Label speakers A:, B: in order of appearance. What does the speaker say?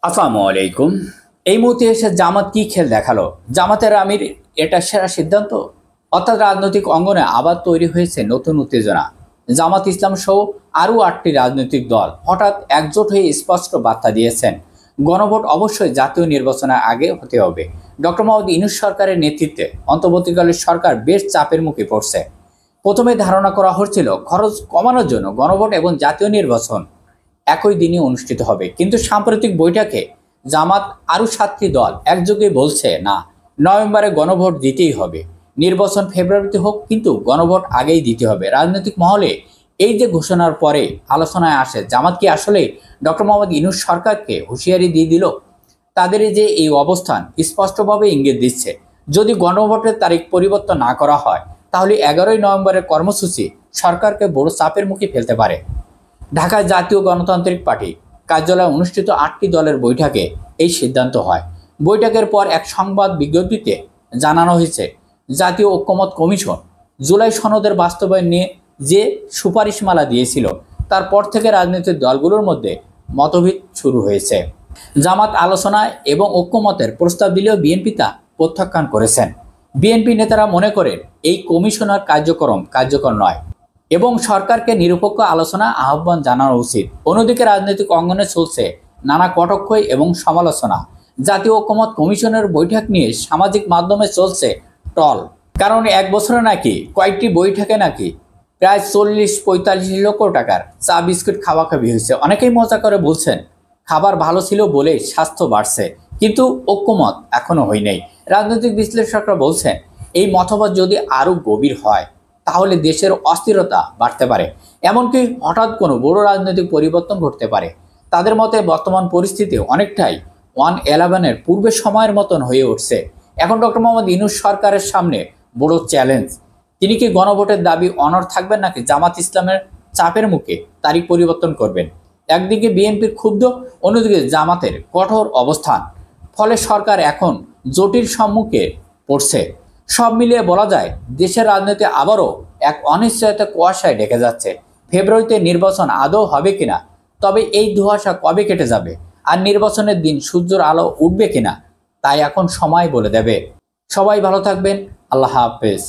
A: আসসালামু আলাইকুম। এই মুহূর্তে এসে জামাত কি খেল দেখালো? জামাতের আমির এটা সেরা সিদ্ধান্ত? অর্থাৎ রাজনৈতিক অঙ্গনে আবার তৈরি হয়েছে নতুন উত্তেজনা। জামাত ইসলাম সহ আরও ৮টি রাজনৈতিক দল হঠাৎ একজোট হয়ে স্পষ্ট বার্তা দিয়েছেন, গণভোট অবশ্যই জাতীয় নির্বাচনের আগে হতে হবে। ডক্টর মোহাম্মদ ইউনূস সরকারের নেতৃত্বে অন্তর্বর্তীকালীন সরকার বেশ চাপের মুখে পড়ছে। প্রথমে ধারণা করা হচ্ছিল খরচ কমানোর জন্য গণভোট এবং জাতীয় নির্বাচন একই দিনে অনুষ্ঠিত হবে, কিন্তু সাম্প্রতিক বৈঠকে জামাত আরও ৭টি দল একযোগে বলছে না, নভেম্বরে গণভোট দিতেই হবে। নির্বাচন ফেব্রুয়ারিতে হোক, কিন্তু গণভোট আগেই দিতে হবে। রাজনৈতিক মহলে এই যে ঘোষণার পরে আলোচনায় আসে, জামাত কি আসলে ডক্টর মোহাম্মদ ইউনূস সরকারকে হুঁশিয়ারি দিয়ে দিল? তাদের যে এই অবস্থান স্পষ্টভাবে ইঙ্গিত দিচ্ছে, যদি গণভোটের তারিখ পরিবর্তন না করা হয়, তাহলে 11ই নভেম্বরের কর্মসূচি সরকারকে বড় চাপের মুখে ফেলতে পারে। ঢাকায় জাতীয় গণতান্ত্রিক পার্টি কার্যালয়ে অনুষ্ঠিত ৮টি দলের বৈঠকে এই সিদ্ধান্ত হয়। বৈঠকের পর এক সংবাদ বিজ্ঞপ্তিতে জানানো হয়েছে, জাতীয় ঐক্যমত্য কমিশন জুলাই সনদের বাস্তবায়ন নিয়ে যে সুপারিশমালা দিয়েছিল, তারপর থেকে রাজনৈতিক দলগুলোর মধ্যে মতভেদ শুরু হয়েছে। জামাত আলোচনা এবং ঐক্যমতের প্রস্তাব দিলেও বিএনপি তা প্রত্যাখ্যান করেছেন। বিএনপি নেতারা মনে করেন এই কমিশনের কার্যক্রম কার্যকর নয় এবং সরকারকে নিরপেক্ষ আলোচনা আহ্বান জানানো উচিত। অন্যদিকে রাজনৈতিক অঙ্গনে চলছে নানা কটাক্ষ এবং সমালোচনা। জাতীয় ঐক্যমত্য কমিশনের বৈঠক নিয়ে সামাজিক মাধ্যমে চলছে ট্রল, কারণ এক বছরে নাকি কয়েকটি বৈঠকে নাকি প্রায় 40-45 লক্ষ টাকার চা বিস্কুট খাওয়াখাওয়ি হয়েছে। অনেকেই মজা করে বলছেন খাবার ভালো ছিল বলে স্বাস্থ্য বাড়ছে, কিন্তু ঐক্যমত এখনো হয় নাই। রাজনৈতিক বিশ্লেষকরা বলছেন এই মতবাদ যদি আরও গভীর হয়, তাহলে দেশের অস্থিরতা বাড়তে পারে, এমনকি হঠাৎ কোনো বড় রাজনৈতিক পরিবর্তন ঘটতে পারে। তাদের মতে বর্তমান পরিস্থিতি অনেকটাই 1/11-এর পূর্বের সময়ের মতন হয়ে উঠছে। এখন ডক্টর মোহাম্মদ ইউনূস সরকারের সামনে বড় চ্যালেঞ্জ, তিনি কি গণভোটের দাবি অনড় থাকবেন নাকি জামাত ইসলামের চাপের মুখে তারিখ পরিবর্তন করবেন? একদিকে বিএনপির ক্ষুব্ধ, অন্যদিকে জামাতের কঠোর অবস্থান, ফলে সরকার এখন জটিল সম্মুখে পড়ছে। সব মিলিয়ে বলা যায় দেশের রাজনীতি আবারও এক অনিশ্চয়তা কুয়াশায় ঢেকে যাচ্ছে। ফেব্রুয়ারিতে নির্বাচন আদৌ হবে কিনা, তবে এই ধোঁয়াশা কবে কেটে যাবে আর নির্বাচনের দিন সূর্যের আলো উঠবে কিনা, তাই এখন সময় বলে দেবে। সবাই ভালো থাকবেন। আল্লাহ হাফেজ।